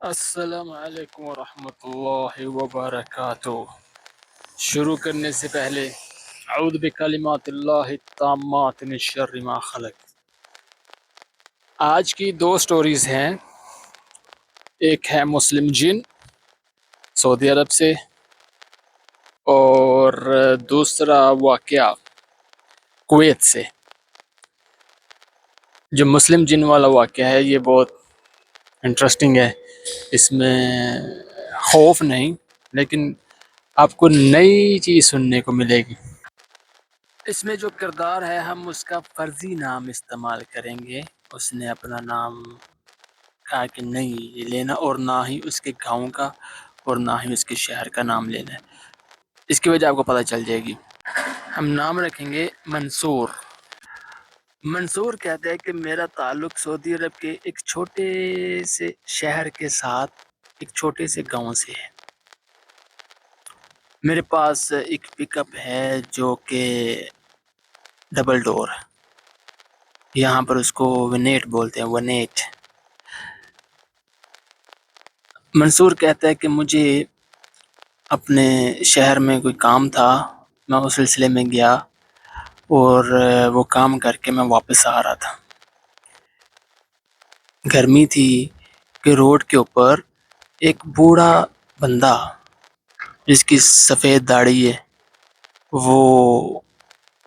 السلام علیکم ورحمۃ اللہ وبرکاتہ۔ شروع کرنے سے پہلے اعوذ بکلمات اللہ التامات من شر ما خلق۔ آج کی دو سٹوریز ہیں، ایک ہے مسلم جن سعودی عرب سے، اور دوسرا واقعہ کویت سے۔ جو مسلم جن والا واقعہ ہے یہ بہت انٹرسٹنگ ہے، اس میں خوف نہیں لیکن آپ کو نئی چیز سننے کو ملے گی۔ اس میں جو کردار ہے ہم اس کا فرضی نام استعمال کریں گے۔ اس نے اپنا نام کہا کہ نہیں یہ لینا، اور نہ ہی اس کے گاؤں کا اور نہ ہی اس کے شہر کا نام لینا ہے۔ اس کی وجہ آپ کو پتہ چل جائے گی۔ ہم نام رکھیں گے منصور۔ منصور کہتا ہے کہ میرا تعلق سعودی عرب کے ایک چھوٹے سے شہر کے ساتھ ایک چھوٹے سے گاؤں سے ہے۔ میرے پاس ایک پک اپ ہے جو کہ ڈبل ڈور، یہاں پر اس کو ونیٹ بولتے ہیں، ونیٹ۔ منصور کہتا ہے کہ مجھے اپنے شہر میں کوئی کام تھا، میں اس سلسلے میں گیا اور وہ کام کر کے میں واپس آ رہا تھا۔ گرمی تھی کہ روڈ کے اوپر ایک بوڑھا بندہ جس کی سفید داڑھی ہے، وہ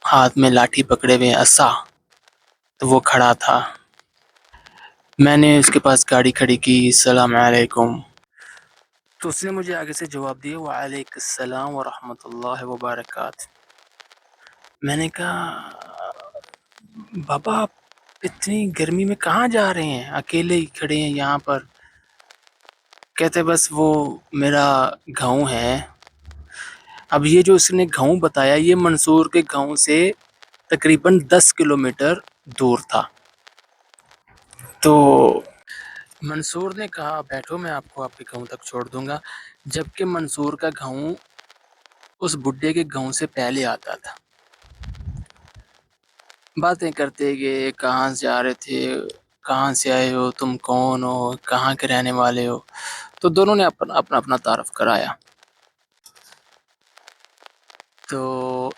ہاتھ میں لاٹھی پکڑے ہوئے عصا، تو وہ کھڑا تھا۔ میں نے اس کے پاس گاڑی کھڑی کی، السلام علیکم، تو اس نے مجھے آگے سے جواب دیا وعلیکم السلام ورحمۃ اللہ وبرکاتہ۔ میں نے کہا بابا آپ اتنی گرمی میں کہاں جا رہے ہیں، اکیلے ہی کھڑے ہیں یہاں پر؟ کہتے بس وہ میرا گاؤں ہے۔ اب یہ جو اس نے گاؤں بتایا یہ منصور کے گاؤں سے تقریباً 10 کلومیٹر دور تھا۔ تو منصور نے کہا بیٹھو میں آپ کو آپ کے گاؤں تک چھوڑ دوں گا، جبکہ منصور کا گاؤں اس بڈھے کے گاؤں سے پہلے آتا تھا۔ باتیں کرتے گئے، کہاں سے جا رہے تھے، کہاں سے آئے ہو، تم کون ہو، کہاں کے رہنے والے ہو، تو دونوں نے اپنا تعارف کرایا۔ تو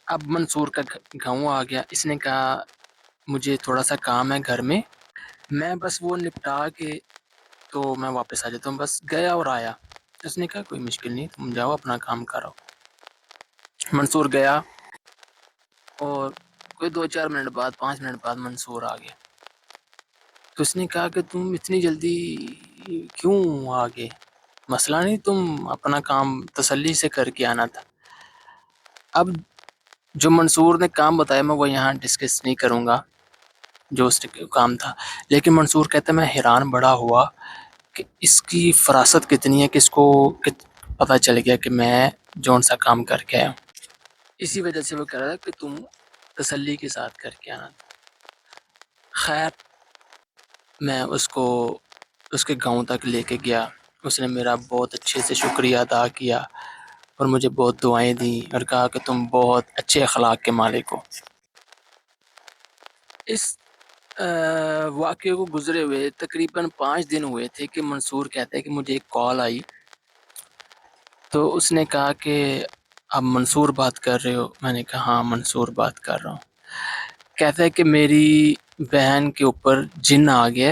اب منصور کا گاؤں آ گیا۔ اس نے کہا مجھے تھوڑا سا کام ہے گھر میں، میں بس وہ نپٹا کے تو میں واپس آ جاتا ہوں، بس گیا اور آیا۔ اس نے کہا کوئی مشکل نہیں، تم جاؤ اپنا کام کرو۔ منصور گیا اور کوئی 2-4 منٹ بعد 5 منٹ بعد منصور آ گیا۔ تو اس نے کہا کہ تم اتنی جلدی کیوں آ گئے؟ مسئلہ نہیں، تم اپنا کام تسلی سے کر کے آنا تھا۔ اب جو منصور نے کام بتایا میں وہ یہاں ڈسکس نہیں کروں گا جو اس نے کام تھا، لیکن منصور کہتا ہے میں حیران بڑا ہوا کہ اس کی فراست کتنی ہے کہ اس کو پتہ چل گیا کہ میں جون سا کام کر کے آیا ہوں۔ اسی وجہ سے وہ کہہ رہا تھا کہ تم تسلی کے ساتھ کر کے آنا تھا۔ خیر میں اس کو اس کے گاؤں تک لے کے گیا، اس نے میرا بہت اچھے سے شکریہ ادا کیا اور مجھے بہت دعائیں دیں اور کہا کہ تم بہت اچھے اخلاق کے مالک ہو۔ اس واقعے کو گزرے ہوئے تقریباً 5 دن ہوئے تھے کہ منصور کہتا ہے کہ مجھے ایک کال آئی، تو اس نے کہا کہ آپ منصور بات کر رہے ہو؟ میں نے کہا ہاں منصور بات کر رہا ہوں۔ کہتا ہے کہ میری بہن کے اوپر جن آ گیا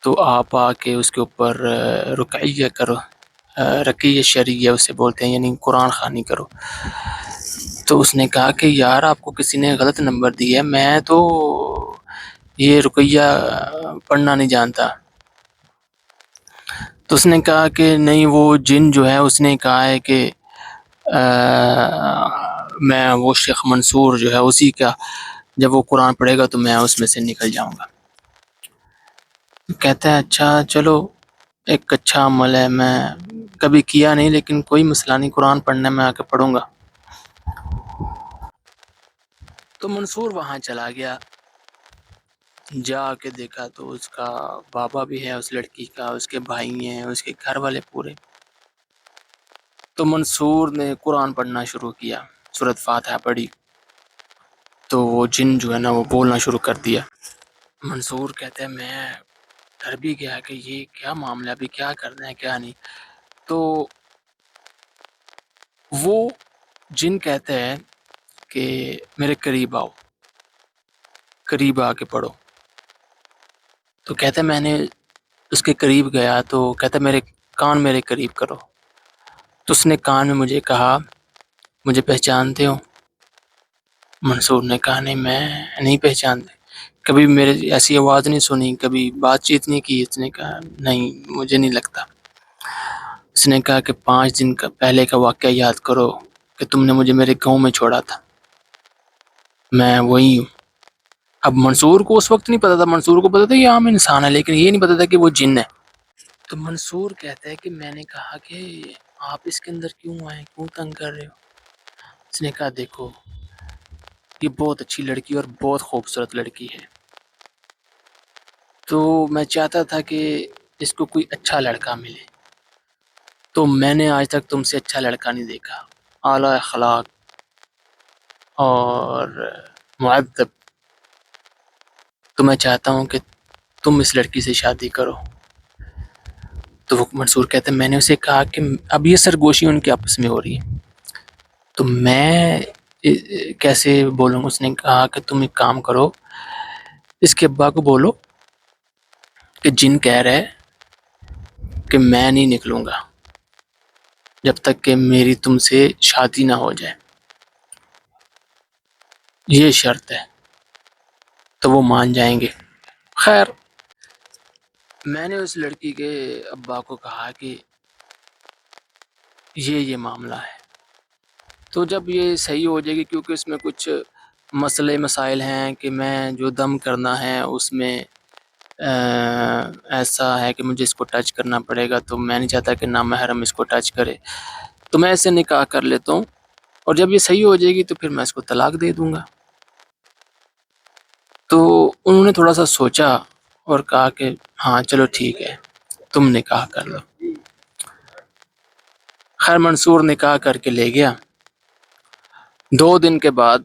تو آپ آ کے اس کے اوپر رقیہ کرو، رقیہ شرعیہ اسے بولتے ہیں، یعنی قرآن خوانی کرو۔ تو اس نے کہا کہ یار آپ کو کسی نے غلط نمبر دیا ہے، میں تو یہ رقیہ پڑھنا نہیں جانتا۔ تو اس نے کہا کہ نہیں وہ جن جو ہے اس نے کہا ہے کہ میں وہ شیخ منصور جو ہے اسی کا جب وہ قرآن پڑھے گا تو میں اس میں سے نکل جاؤں گا۔ کہتا ہے اچھا چلو ایک اچھا عمل ہے، میں کبھی کیا نہیں لیکن کوئی مسئلہ نہیں، قرآن پڑھنے میں آ کے پڑھوں گا۔ تو منصور وہاں چلا گیا، جا کے دیکھا تو اس کا بابا بھی ہے اس لڑکی کا، اس کے بھائی ہیں، اس کے گھر والے پورے۔ تو منصور نے قرآن پڑھنا شروع کیا، سورۃ فاتحہ پڑھی، تو وہ جن جو ہے نا وہ بولنا شروع کر دیا۔ منصور کہتے ہیں میں ڈر بھی گیا کہ یہ کیا معاملہ، ابھی کیا کرنا ہے کیا نہیں. تو وہ جن کہتا ہے کہ میرے قریب آؤ، قریب آ کے پڑھو. تو کہتا ہے میں نے اس کے قریب گیا تو کہتا ہے میرے قریب کرو. تو اس نے کان میں مجھے کہا مجھے پہچانتے ہو؟ منصور نے کہا نہیں میں نہیں پہچانتے، کبھی میرے ایسی آواز نہیں سنی، کبھی بات چیت نہیں کی. اس نے کہا نہیں مجھے نہیں لگتا. اس نے کہا کہ 5 دن پہلے کا واقعہ یاد کرو کہ تم نے مجھے میرے گاؤں میں چھوڑا تھا، میں وہی ہوں. اب منصور کو اس وقت نہیں پتا تھا، منصور کو پتا تھا یہ عام انسان ہے، لیکن یہ نہیں پتا تھا کہ وہ جن ہے. تو منصور کہتا ہے کہ میں نے کہا کہ آپ اس کے اندر کیوں آئے، کیوں تنگ کر رہے ہو؟ اس نے کہا دیکھو یہ بہت اچھی لڑکی اور بہت خوبصورت لڑکی ہے، تو میں چاہتا تھا کہ اس کو کوئی اچھا لڑکا ملے، تو میں نے آج تک تم سے اچھا لڑکا نہیں دیکھا، اعلیٰ اخلاق اور مؤدب. تو میں چاہتا ہوں کہ تم اس لڑکی سے شادی کرو. تو وہ منصور کہتے ہیں میں نے اسے کہا کہ اب یہ سرگوشی ان کے آپس میں ہو رہی ہے تو میں کیسے بولوں. اس نے کہا کہ تم ایک کام کرو، اس کے ابا کو بولو کہ جن کہہ رہا ہے کہ میں نہیں نکلوں گا جب تک کہ میری تم سے شادی نہ ہو جائے، یہ شرط ہے. تو وہ مان جائیں گے. خیر میں نے اس لڑکی کے ابا کو کہا کہ یہ معاملہ ہے. تو جب یہ صحیح ہو جائے گی، کیونکہ اس میں کچھ مسائل ہیں کہ میں جو دم کرنا ہے اس میں ایسا ہے کہ مجھے اس کو ٹچ کرنا پڑے گا، تو میں نہیں چاہتا کہ نامحرم اس کو ٹچ کرے، تو میں اسے نکاح کر لیتا ہوں، اور جب یہ صحیح ہو جائے گی تو پھر میں اس کو طلاق دے دوں گا. تو انہوں نے تھوڑا سا سوچا اور کہا کہ ہاں چلو ٹھیک ہے تم نکاح کر لو. خیر منصور نکاح کر کے لے گیا. 2 دن کے بعد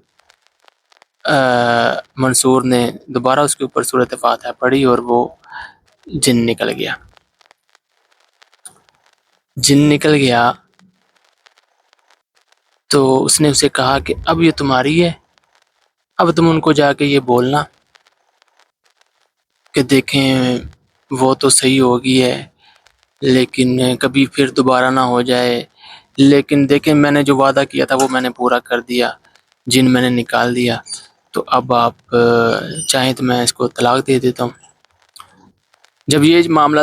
منصور نے دوبارہ اس کے اوپر سورۃ فاتحہ پڑھی اور وہ جن نکل گیا. تو اس نے اسے کہا کہ اب یہ تمہاری ہے، اب تم ان کو جا کے یہ بولنا کہ دیکھیں وہ تو صحیح ہوگی ہے لیکن کبھی پھر دوبارہ نہ ہو جائے، لیکن دیکھیں میں نے جو وعدہ کیا تھا وہ میں نے پورا کر دیا، جن میں نے نکال دیا، تو اب آپ چاہیں تو میں اس کو طلاق دے دیتا ہوں. جب یہ معاملہ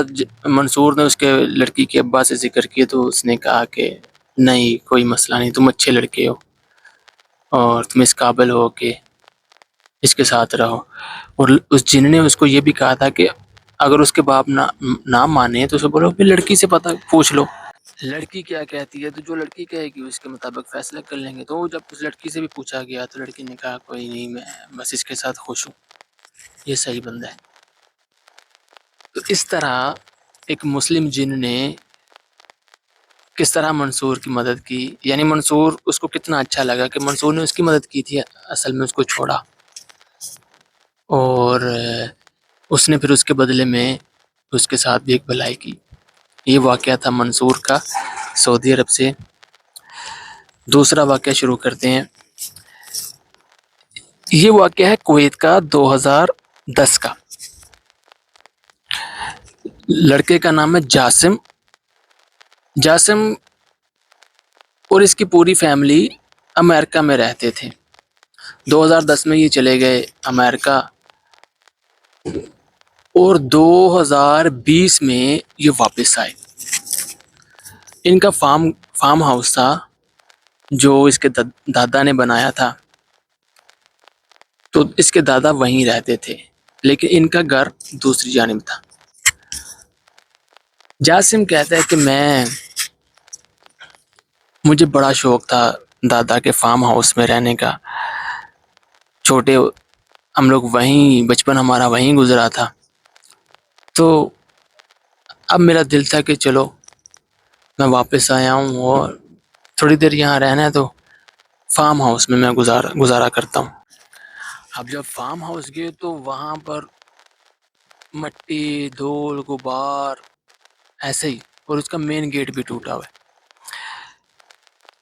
منصور نے اس کے لڑکی کے ابا سے ذکر کیا تو اس نے کہا کہ نہیں کوئی مسئلہ نہیں، تم اچھے لڑکے ہو اور تم اس قابل ہو کہ اس کے ساتھ رہو. اور اس جن نے اس کو یہ بھی کہا تھا کہ اگر اس کے باپ نہ مانے تو اسے بولو پھر لڑکی سے پوچھ لو، لڑکی کیا کہتی ہے، تو جو لڑکی کہے گی اس کے مطابق فیصلہ کر لیں گے. تو جب اس لڑکی سے بھی پوچھا گیا تو لڑکی نے کہا کوئی نہیں میں بس اس کے ساتھ خوش ہوں، یہ صحیح بندہ ہے. تو اس طرح ایک مسلم جن نے کس طرح منصور کی مدد کی، یعنی منصور اس کو کتنا اچھا لگا کہ منصور نے اس کی مدد کی تھی، اصل میں اس کو چھوڑا، اور اس نے پھر اس کے بدلے میں اس کے ساتھ بھی ایک بھلائی کی. یہ واقعہ تھا منصور کا سعودی عرب سے. دوسرا واقعہ شروع کرتے ہیں. یہ واقعہ ہے کویت کا 2010 کا. لڑکے کا نام ہے جاسم اور اس کی پوری فیملی امریکہ میں رہتے تھے. 2010 میں یہ چلے گئے امریکہ اور 2020 میں یہ واپس آئے. ان کا فارم ہاؤس تھا جو اس کے دادا نے بنایا تھا، تو اس کے دادا وہیں رہتے تھے لیکن ان کا گھر دوسری جانب تھا. جاسم کہتا ہے کہ مجھے بڑا شوق تھا دادا کے فارم ہاؤس میں رہنے کا، چھوٹے ہم لوگ وہیں، بچپن ہمارا وہیں گزرا تھا، تو اب میرا دل تھا کہ چلو میں واپس آیا ہوں اور تھوڑی دیر یہاں رہنا ہے تو فارم ہاؤس میں گزارا کرتا ہوں. اب جب فارم ہاؤس گئے تو وہاں پر مٹی دھول غبار ایسے ہی، اور اس کا مین گیٹ بھی ٹوٹا ہوا ہے۔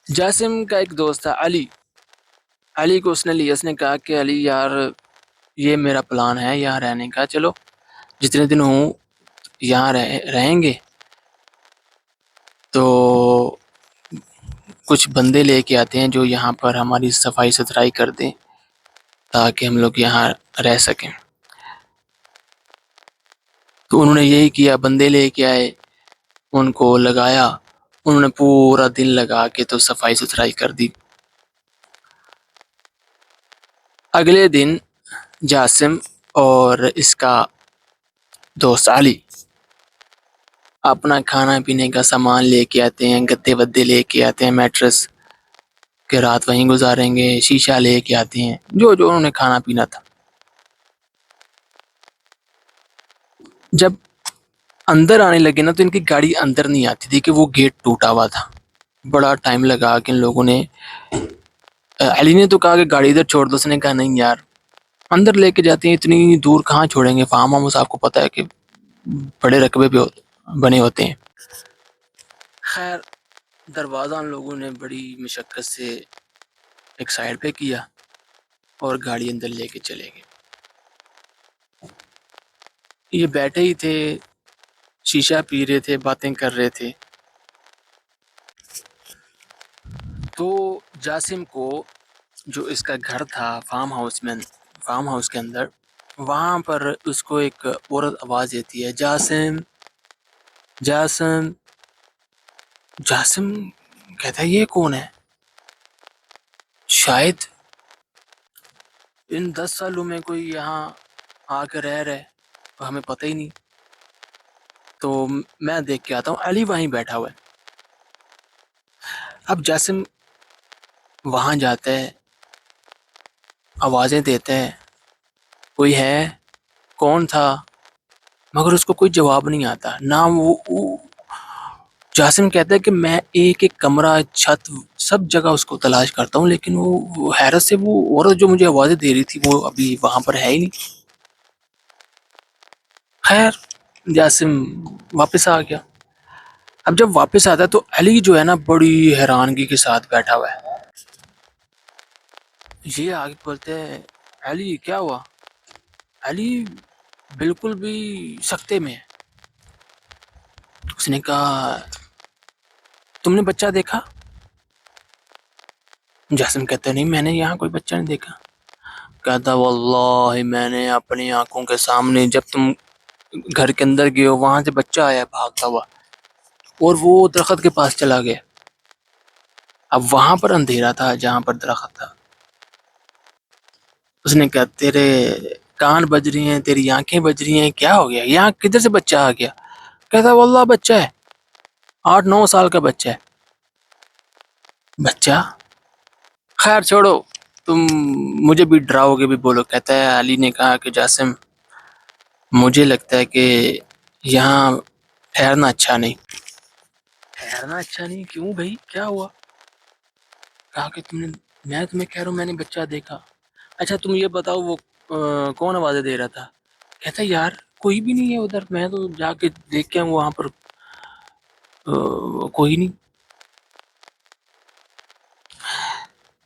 جاسم کا ایک دوست تھا علی کو اس نے کہا کہ علی یار یہ میرا پلان ہے یہاں رہنے کا، چلو جتنے دن ہوں یہاں رہیں گے، تو کچھ بندے لے کے آتے ہیں جو یہاں پر ہماری صفائی ستھرائی کر دیں تاکہ ہم لوگ یہاں رہ سکیں۔ تو انہوں نے یہی کیا، بندے لے کے آئے، ان کو لگایا، انہوں نے پورا دن لگا کے تو صفائی ستھرائی کر دی۔ اگلے دن جاسم اور اس کا دوست علی اپنا کھانا پینے کا سامان لے کے آتے ہیں، گدے ودے لے کے آتے ہیں، میٹرس کہ رات وہیں گزاریں گے، شیشہ لے کے آتے ہیں، جو انہوں نے کھانا پینا تھا۔ جب اندر آنے لگے نا تو ان کی گاڑی اندر نہیں آتی تھی کہ وہ گیٹ ٹوٹا ہوا تھا۔ بڑا ٹائم لگا کہ ان لوگوں نے، علی نے تو کہا کہ گاڑی ادھر چھوڑ دو، اس نے کہا نہیں یار اندر لے کے جاتے ہیں، اتنی دور کہاں چھوڑیں گے، فارم ہاؤس آپ کو پتہ ہے کہ بڑے رقبے پہ بنے ہوتے ہیں۔ خیر دروازہ ان لوگوں نے بڑی مشقت سے ایک سائڈ پہ کیا اور گاڑی اندر لے کے چلے گئے۔ یہ بیٹھے ہی تھے، شیشہ پی رہے تھے، باتیں کر رہے تھے، تو جاسم کو جو اس کا گھر تھا فارم ہاؤس کے اندر، وہاں پر اس کو ایک عورت آواز دیتی ہے، جاسم جاسم۔ جاسم کہتا ہے یہ کون ہے؟ شاید ان 10 سالوں میں کوئی یہاں آ کے رہ رہے اور ہمیں پتہ ہی نہیں۔ تو میں دیکھ کے آتا ہوں، علی وہیں بیٹھا ہوا ہے۔ اب جاسم وہاں جاتا ہے، آوازیں دیتے ہیں، کوئی ہے، کون تھا، مگر اس کو کوئی جواب نہیں آتا نہ۔ وہ جاسم کہتا ہے کہ میں ایک ایک کمرہ، چھت، سب جگہ اس کو تلاش کرتا ہوں، لیکن وہ حیرت سے وہ عورت جو مجھے آوازیں دے رہی تھی وہ ابھی وہاں پر ہے ہی نہیں۔ خیر جاسم واپس آ گیا۔ اب جب واپس آتا ہے تو علی جو ہے نا بڑی حیرانگی کے ساتھ بیٹھا ہوا ہے۔ یہ آگے بولتے ہیں علی کیا ہوا؟ علی بالکل بھی سکتے میں ہے۔ اس نے کہا تم نے بچہ دیکھا؟ جاسم کہتا نہیں میں نے یہاں کوئی بچہ نہیں دیکھا۔ کہتا واللہ میں نے اپنی آنکھوں کے سامنے جب تم گھر کے اندر گئے ہو وہاں سے بچہ آیا بھاگتا ہوا اور وہ درخت کے پاس چلا گیا۔ اب وہاں پر اندھیرا تھا جہاں پر درخت تھا۔ اس نے کہا تیرے کان بج رہی ہیں، تیری آنکھیں بج رہی ہیں، کیا ہو گیا، یہاں کدھر سے بچہ آ گیا؟ کہتا واللہ بچہ ہے، 8-9 سال کا بچہ ہے۔ بچہ؟ خیر چھوڑو، تم مجھے بھی ڈراؤ گے بھی بولو۔ کہتا ہے علی نے کہا کہ جاسم مجھے لگتا ہے کہ یہاں ٹھہرنا اچھا نہیں۔ ٹھہرنا اچھا نہیں؟ کیوں بھائی کیا ہوا؟ کہا کہ میں تمہیں کہہ رہا ہوں میں نے بچہ دیکھا۔ اچھا تم یہ بتاؤ وہ کون آوازیں دے رہا تھا؟ کہتا یار کوئی بھی نہیں ہے ادھر، میں تو جا کے دیکھ کے وہاں پر کوئی نہیں۔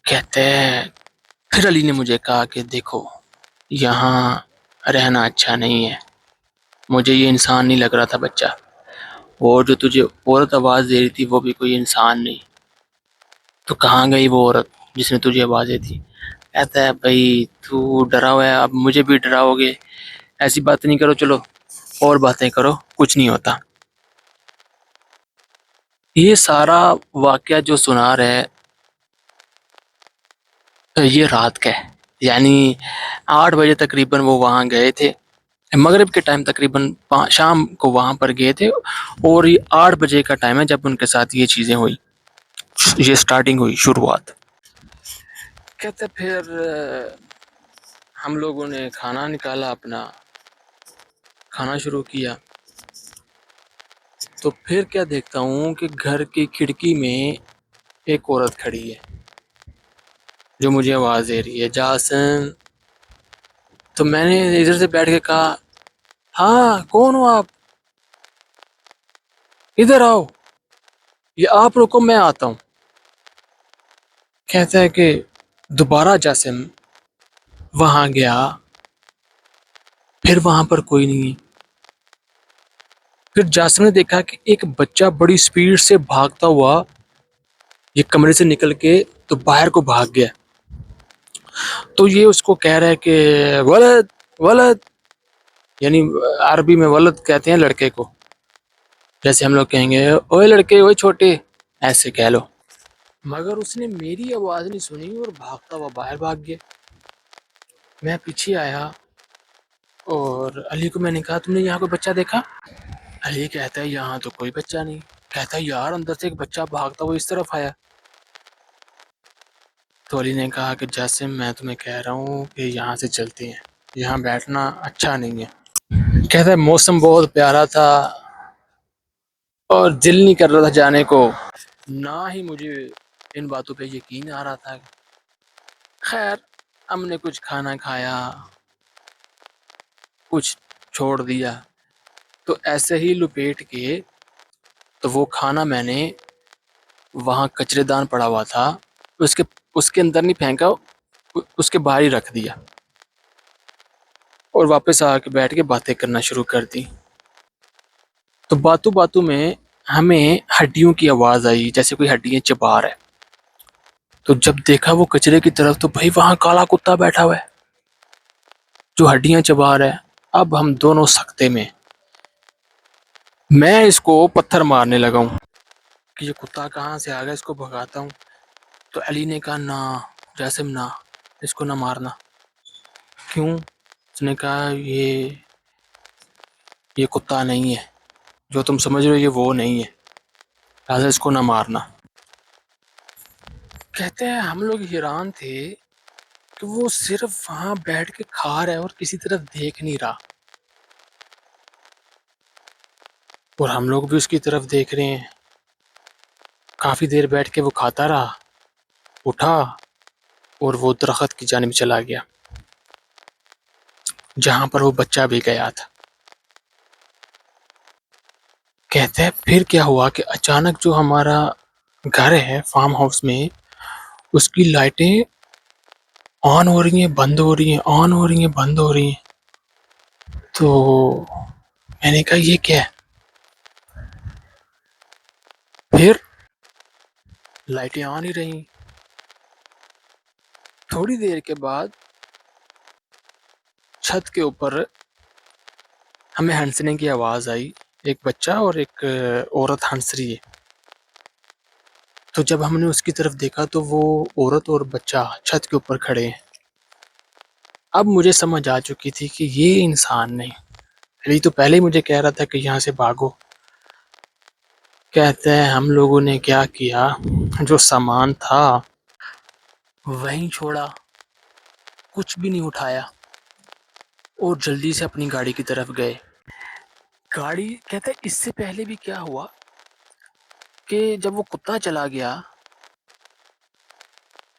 کہتے ہیں پھر علی نے مجھے کہا کہ دیکھو یہاں رہنا اچھا نہیں ہے، مجھے یہ انسان نہیں لگ رہا تھا بچہ، اور جو تجھے عورت آواز دے رہی تھی وہ بھی کوئی انسان نہیں، تو کہاں گئی وہ عورت جس نے تجھے آوازیں دی؟ کہتا ہے بھائی تو ڈرا ہوا ہے، اب مجھے بھی ڈراؤ گے، ایسی بات نہیں کرو، چلو اور باتیں کرو، کچھ نہیں ہوتا۔ یہ سارا واقعہ جو سنا رہے یہ رات کا ہے، یعنی 8 بجے تقریباً وہ وہاں گئے تھے، مغرب کے ٹائم تقریباً شام کو وہاں پر گئے تھے، اور یہ 8 بجے کا ٹائم ہے جب ان کے ساتھ یہ چیزیں ہوئی، یہ سٹارٹنگ ہوئی، شروعات۔ کہتے پھر ہم لوگوں نے کھانا نکالا، اپنا کھانا شروع کیا، تو پھر کیا دیکھتا ہوں کہ گھر کی کھڑکی میں ایک عورت کھڑی ہے جو مجھے آواز دے رہی ہے، جاسم۔ تو میں نے ادھر سے بیٹھ کے کہا ہاں کون ہو آپ؟ ادھر آؤ، یہ آپ رکو میں آتا ہوں۔ کہتا ہے کہ دوبارہ جاسم وہاں گیا، پھر وہاں پر کوئی نہیں ہے۔ پھر جاسم نے دیکھا کہ ایک بچہ بڑی سپیڈ سے بھاگتا ہوا یہ کمرے سے نکل کے تو باہر کو بھاگ گیا۔ تو یہ اس کو کہہ رہا ہے کہ ولد ولد، یعنی عربی میں ولد کہتے ہیں لڑکے کو، جیسے ہم لوگ کہیں گے اوے لڑکے اوے چھوٹے، ایسے کہہ لو۔ مگر اس نے میری آواز نہیں سنی اور بھاگتا ہوا باہر بھاگ گیا۔ میں پیچھے آیا اور علی کو میں نے کہا تم نے یہاں کوئی بچہ دیکھا؟ علی کہتا ہے یہاں تو کوئی بچہ نہیں۔ کہتا ہے یار اندر سے ایک بچہ بھاگتا ہوا اس طرف آیا۔ تو علی نے کہا کہ جاسم میں تمہیں کہہ رہا ہوں کہ یہاں سے چلتے ہیں، یہاں بیٹھنا اچھا نہیں ہے۔ کہتا ہے موسم بہت پیارا تھا اور دل نہیں کر رہا تھا جانے کو، نہ ہی مجھے ان باتوں پہ یقین آ رہا تھا۔ خیر ہم نے کچھ کھانا کھایا، کچھ چھوڑ دیا، تو ایسے ہی لپیٹ کے تو وہ کھانا میں نے وہاں کچرے دان پڑا ہوا تھا اس کے اندر نہیں پھینکا، اس کے باہر ہی رکھ دیا اور واپس آ کے بیٹھ کے باتیں کرنا شروع کر دی۔ تو باتوں باتوں میں ہمیں ہڈیوں کی آواز آئی، جیسے کوئی ہڈیاں چبا رہا ہے۔ تو جب دیکھا وہ کچرے کی طرف تو بھائی وہاں کالا کتا بیٹھا ہوا ہے جو ہڈیاں چبا رہا ہے۔ اب ہم دونوں سکتے میں، میں اس کو پتھر مارنے لگا ہوں کہ یہ کتا کہاں سے آ گیا، اس کو بھگاتا ہوں۔ تو علی نے کہا نہ جاسم نہ، اس کو نہ مارنا۔ کیوں؟ اس نے کہا یہ کتا نہیں ہے، جو تم سمجھ رہے ہو یہ وہ نہیں ہے، لہٰذا اس کو نہ مارنا۔ کہتے ہیں ہم لوگ حیران تھے کہ وہ صرف وہاں بیٹھ کے کھا رہا ہے اور کسی طرف دیکھ نہیں رہا، اور ہم لوگ بھی اس کی طرف دیکھ رہے ہیں۔ کافی دیر بیٹھ کے وہ کھاتا رہا، اٹھا اور وہ درخت کی جانب چلا گیا جہاں پر وہ بچہ بھی گیا تھا۔ کہتے ہیں پھر کیا ہوا کہ اچانک جو ہمارا گھر ہے فارم ہاؤس میں، اس کی لائٹیں آن ہو رہی ہیں بند ہو رہی ہیں، آن ہو رہی ہیں بند ہو رہی ہیں۔ تو میں نے کہا یہ کیا ہے؟ پھر لائٹیں آن ہی رہی۔ تھوڑی دیر کے بعد چھت کے اوپر ہمیں ہنسنے کی آواز آئی، ایک بچہ اور ایک عورت ہنس رہی ہے۔ تو جب ہم نے اس کی طرف دیکھا تو وہ عورت اور بچہ چھت کے اوپر کھڑے ہیں۔ اب مجھے سمجھ آ چکی تھی کہ یہ انسان نہیں، علی تو پہلے ہی مجھے کہہ رہا تھا کہ یہاں سے بھاگو۔ کہتے ہیں ہم لوگوں نے کیا کیا، جو سامان تھا وہیں چھوڑا، کچھ بھی نہیں اٹھایا اور جلدی سے اپنی گاڑی کی طرف گئے۔ گاڑی کہتے ہیں اس سے پہلے بھی کیا ہوا کہ جب وہ کتا چلا گیا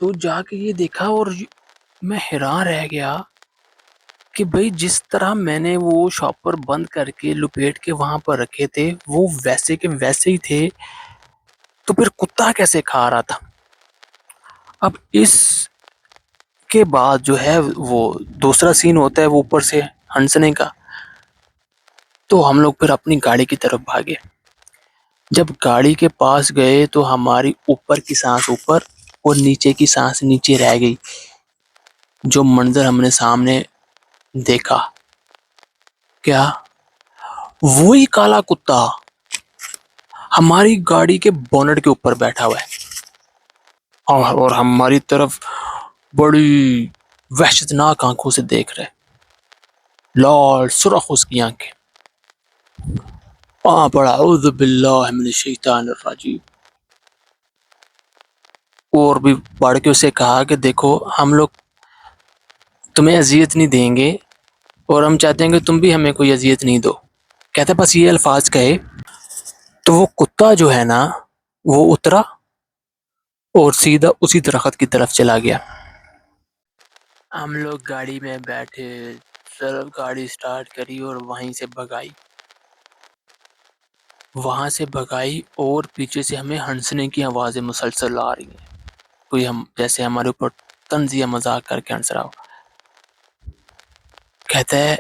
تو جا کے یہ دیکھا اور میں حیران رہ گیا کہ بھئی جس طرح میں نے وہ شاپر بند کر کے لپیٹ کے وہاں پر رکھے تھے وہ ویسے کے ویسے ہی تھے، تو پھر کتا کیسے کھا رہا تھا؟ اب اس کے بعد جو ہے وہ دوسرا سین ہوتا ہے وہ اوپر سے ہنسنے کا۔ تو ہم لوگ پھر اپنی گاڑی کی طرف بھاگے۔ جب گاڑی کے پاس گئے تو ہماری اوپر کی سانس اوپر اور نیچے کی سانس نیچے رہ گئی۔ جو منظر ہم نے سامنے دیکھا، کیا وہی کالا کتا ہماری گاڑی کے بونٹ کے اوپر بیٹھا ہوا ہے اور ہماری طرف بڑی وحشتناک آنکھوں سے دیکھ رہے، لال سرخ اس کی آنکھیں۔ پڑا اعوذ باللہ من الشیطان الرجیم، اور بھی بڑھ کے اسے کہا کہ دیکھو ہم لوگ تمہیں اذیت نہیں دیں گے اور ہم چاہتے ہیں کہ تم بھی ہمیں کوئی اذیت نہیں دو۔ کہتا بس یہ الفاظ کہے تو وہ کتا جو ہے نا وہ اترا اور سیدھا اسی درخت کی طرف چلا گیا۔ ہم لوگ گاڑی میں بیٹھے، طرف گاڑی سٹارٹ کری اور وہیں سے بھگائی، وہاں سے بھگائی، اور پیچھے سے ہمیں ہنسنے کی آوازیں مسلسل آ رہی ہیں، کوئی ہم جیسے ہمارے اوپر طنز یا مذاق کر کے ہنس رہا ہو۔ کہتا ہے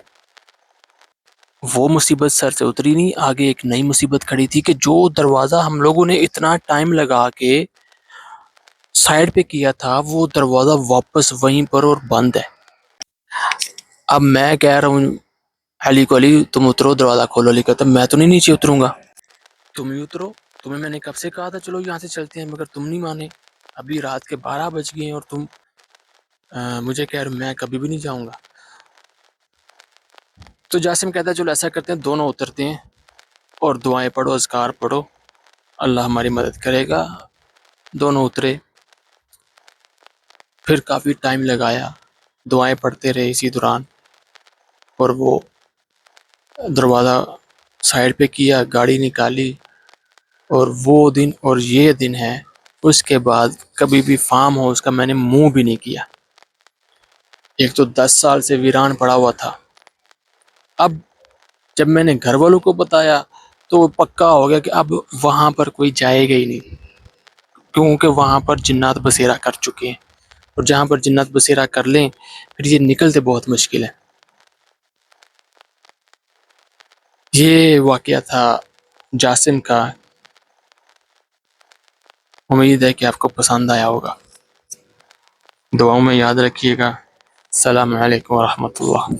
وہ مصیبت سر سے اتری نہیں، آگے ایک نئی مصیبت کھڑی تھی کہ جو دروازہ ہم لوگوں نے اتنا ٹائم لگا کے سائڈ پہ کیا تھا وہ دروازہ واپس وہیں پر اور بند ہے۔ اب میں کہہ رہا ہوں علی کو، علی تم اترو دروازہ کھولو، علی کہتا میں تو نہیں نیچے اتروں گا، تم ہی اترو، تمہیں میں نے کب سے کہا تھا چلو یہاں سے چلتے ہیں، مگر تم نہیں مانے، ابھی رات کے 12 بج گئے ہیں اور تم مجھے کہہ رہے میں کبھی بھی نہیں جاؤں گا۔ تو جاسم کہتا ہے چلو ایسا کرتے ہیں دونوں اترتے ہیں اور دعائیں پڑھو، اذکار پڑھو، اللہ ہماری مدد کرے گا۔ دونوں اترے، پھر کافی ٹائم لگایا، دعائیں پڑھتے رہے اسی دوران، اور وہ دروازہ سائڈ پہ کیا، گاڑی نکالی، اور وہ دن اور یہ دن ہے اس کے بعد کبھی بھی فارم ہاؤس کا میں نے منہ بھی نہیں کیا۔ ایک تو 10 سال سے ویران پڑا ہوا تھا، اب جب میں نے گھر والوں کو بتایا تو پکا ہو گیا کہ اب وہاں پر کوئی جائے گا ہی نہیں، کیونکہ وہاں پر جنات بسیرا کر چکے ہیں، اور جہاں پر جنات بسیرا کر لیں پھر یہ نکلتے بہت مشکل ہے۔ یہ واقعہ تھا جاسم کا، امید ہے کہ آپ کو پسند آیا ہوگا، دعاؤں میں یاد رکھیے گا۔ السلام علیکم ورحمۃ اللہ۔